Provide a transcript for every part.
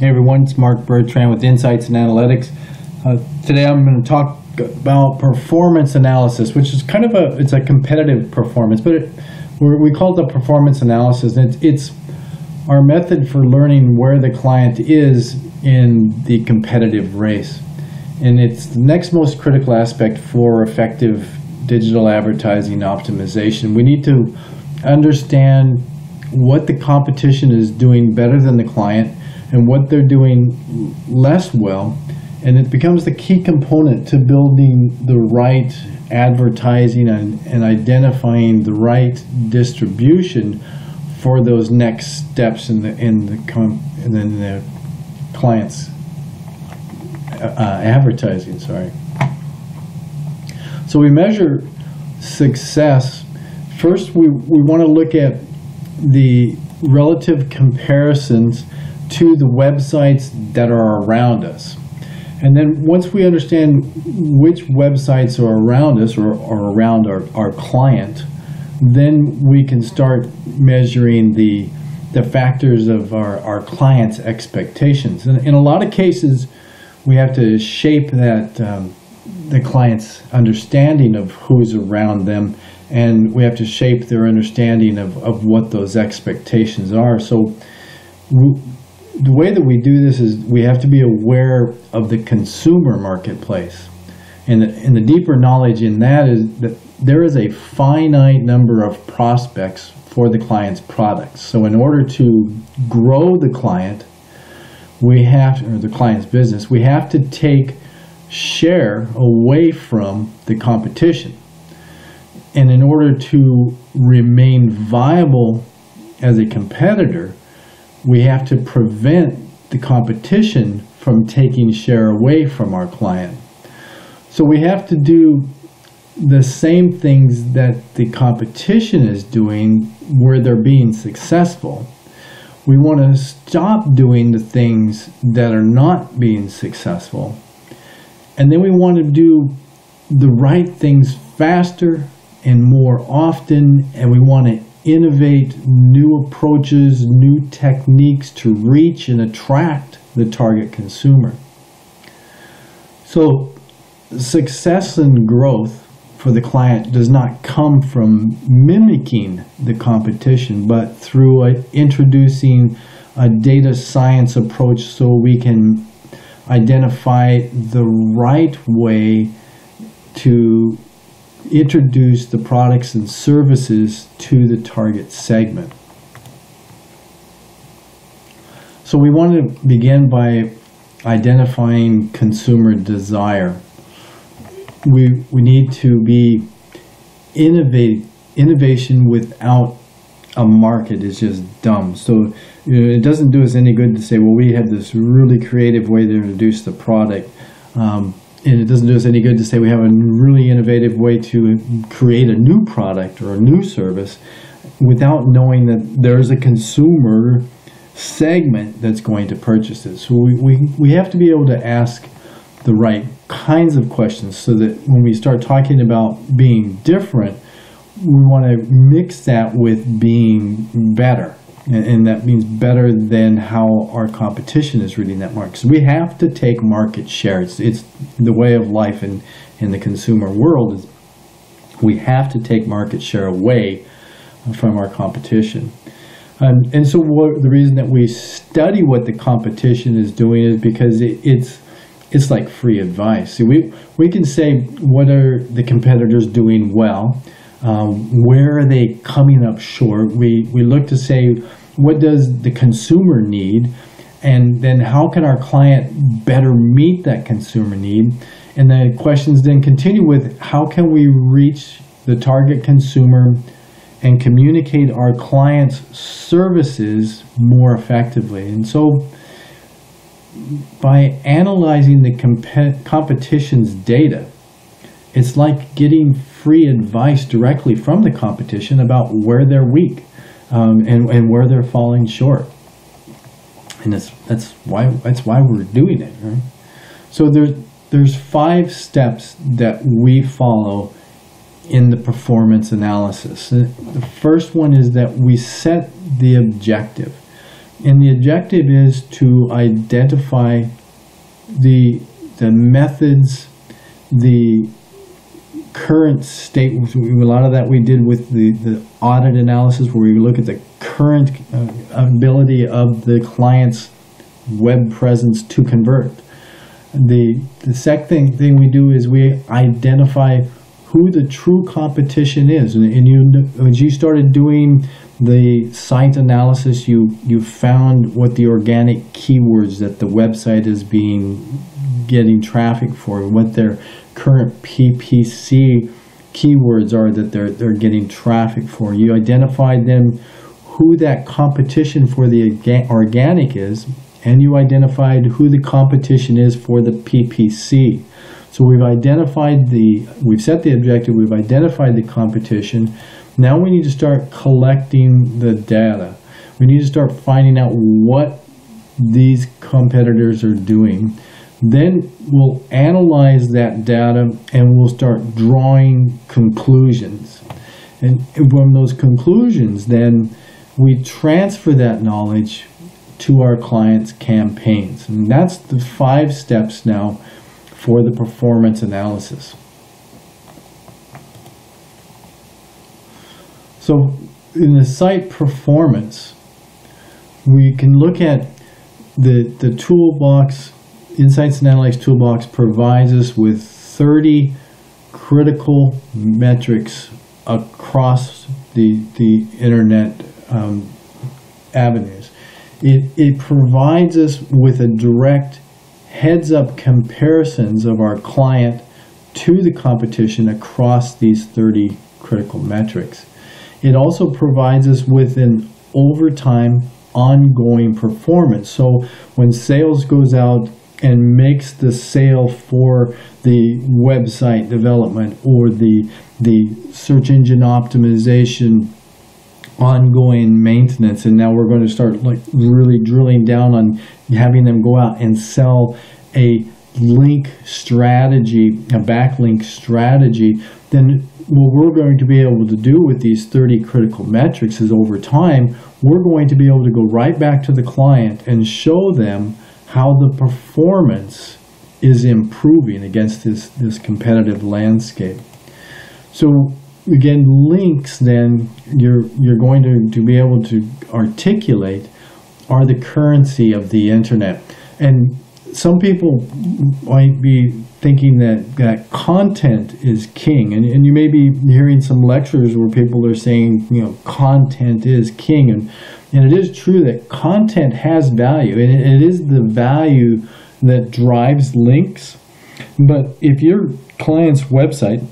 Hey everyone, it's Mark Bertrand with Insights and Analytics. Today I'm going to talk about performance analysis, which is kind of it's a competitive performance, but we call it the performance analysis. And it's our method for learning where the client is in the competitive race. And it's the next most critical aspect for effective digital advertising optimization. We need to understand what the competition is doing better than the client and what they're doing less well, and it becomes the key component to building the right advertising and identifying the right distribution for those next steps in the client's advertising. So we measure success. First, we want to look at the relative comparisons to the websites that are around us. And then once we understand which websites are around us or around our client, then we can start measuring the factors of our client's expectations. And in a lot of cases, we have to shape that the client's understanding of who's around them, and we have to shape their understanding of what those expectations are. So the way that we do this is we have to be aware of the consumer marketplace. And the deeper knowledge in that is that there is a finite number of prospects for the client's products. So in order to grow the client, or the client's business, we have to take share away from the competition. And in order to remain viable as a competitor, we have to prevent the competition from taking share away from our client. So we have to do the same things that the competition is doing where they're being successful. We want to stop doing the things that are not being successful. And then we want to do the right things faster and more often, and we want to innovate new approaches, new techniques to reach and attract the target consumer. So success and growth for the client does not come from mimicking the competition, but through introducing a data science approach so we can identify the right way to introduce the products and services to the target segment. So we want to begin by identifying consumer desire. We need to be innovation without a market is just dumb. So it doesn't do us any good to say, well, we have this really creative way to introduce the product. And it doesn't do us any good to say we have a really innovative way to create a new product or a new service without knowing that there's a consumer segment that's going to purchase it. So we have to be able to ask the right kinds of questions so that when we start talking about being different, we want to mix that with being better. And that means better than how our competition is reading that market. So we have to take market share. It's the way of life in the consumer world. Is we have to take market share away from our competition. And so the reason that we study what the competition is doing is because it's like free advice. See, we can say, what are the competitors doing well? Where are they coming up short? We look to say, what does the consumer need? And then how can our client better meet that consumer need? And the questions then continue with, how can we reach the target consumer and communicate our client's services more effectively? And so by analyzing the competition's data, it's like getting free advice directly from the competition about where they're weak and where they're falling short. And that's why we're doing it, right? So there's 5 steps that we follow in the performance analysis. The first one is that we set the objective. And the objective is to identify the methods, the current state. A lot of that we did with the audit analysis, where we look at the current ability of the client's web presence to convert. The second thing we do is we identify who the true competition is. And when you started doing the site analysis, you found what the organic keywords that the website is getting traffic for, what their current PPC keywords are that they're getting traffic for. You identified them, who that competition for the organic is, and you identified who the competition is for the PPC. So we've set the objective, we've identified the competition. Now we need to start collecting the data. We need to start finding out what these competitors are doing. Then we'll analyze that data and we'll start drawing conclusions. And from those conclusions, then we transfer that knowledge to our clients' campaigns. And that's the 5 steps now for the performance analysis. So in the site performance, we can look at the toolbox. Insights and Analytics Toolbox provides us with 30 critical metrics across the internet avenues. It provides us with a direct heads-up comparisons of our client to the competition across these 30 critical metrics. It also provides us with an overtime ongoing performance. So when sales goes out and makes the sale for the website development or the search engine optimization ongoing maintenance, and now we're going to start really drilling down on having them go out and sell a link strategy, a backlink strategy, then what we're going to be able to do with these 30 critical metrics is, over time, we're going to be able to go right back to the client and show them how the performance is improving against this competitive landscape. So again, links, then you're going to be able to articulate, are the currency of the internet. And some people might be thinking that content is king, and you may be hearing some lectures where people are saying, content is king, and it is true that content has value, and it is the value that drives links. But if your client's website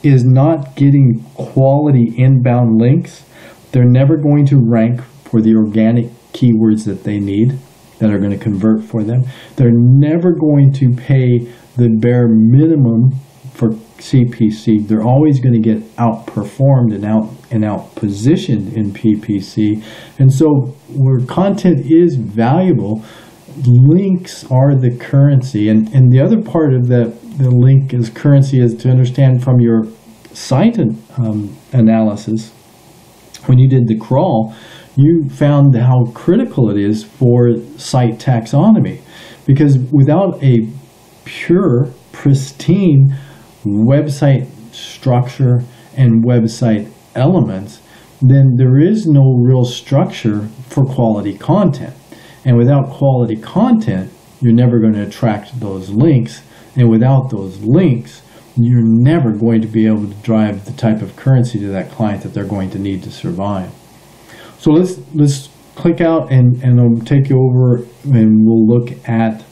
is not getting quality inbound links, they're never going to rank for the organic keywords that they need, that are going to convert for them. They're never going to pay the bare minimum for CPC. They're always going to get outperformed and out positioned in PPC. And so where content is valuable, links are the currency. And the other part of the link as currency is to understand from your site analysis. When you did the crawl, you found how critical it is for site taxonomy, because without a pure, pristine website structure and website elements, then there is no real structure for quality content. And without quality content, you're never going to attract those links. And without those links, you're never going to be able to drive the type of currency to that client that they're going to need to survive. So let's click out and I'll take you over and we'll look at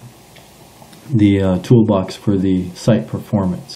the toolbox for the site performance.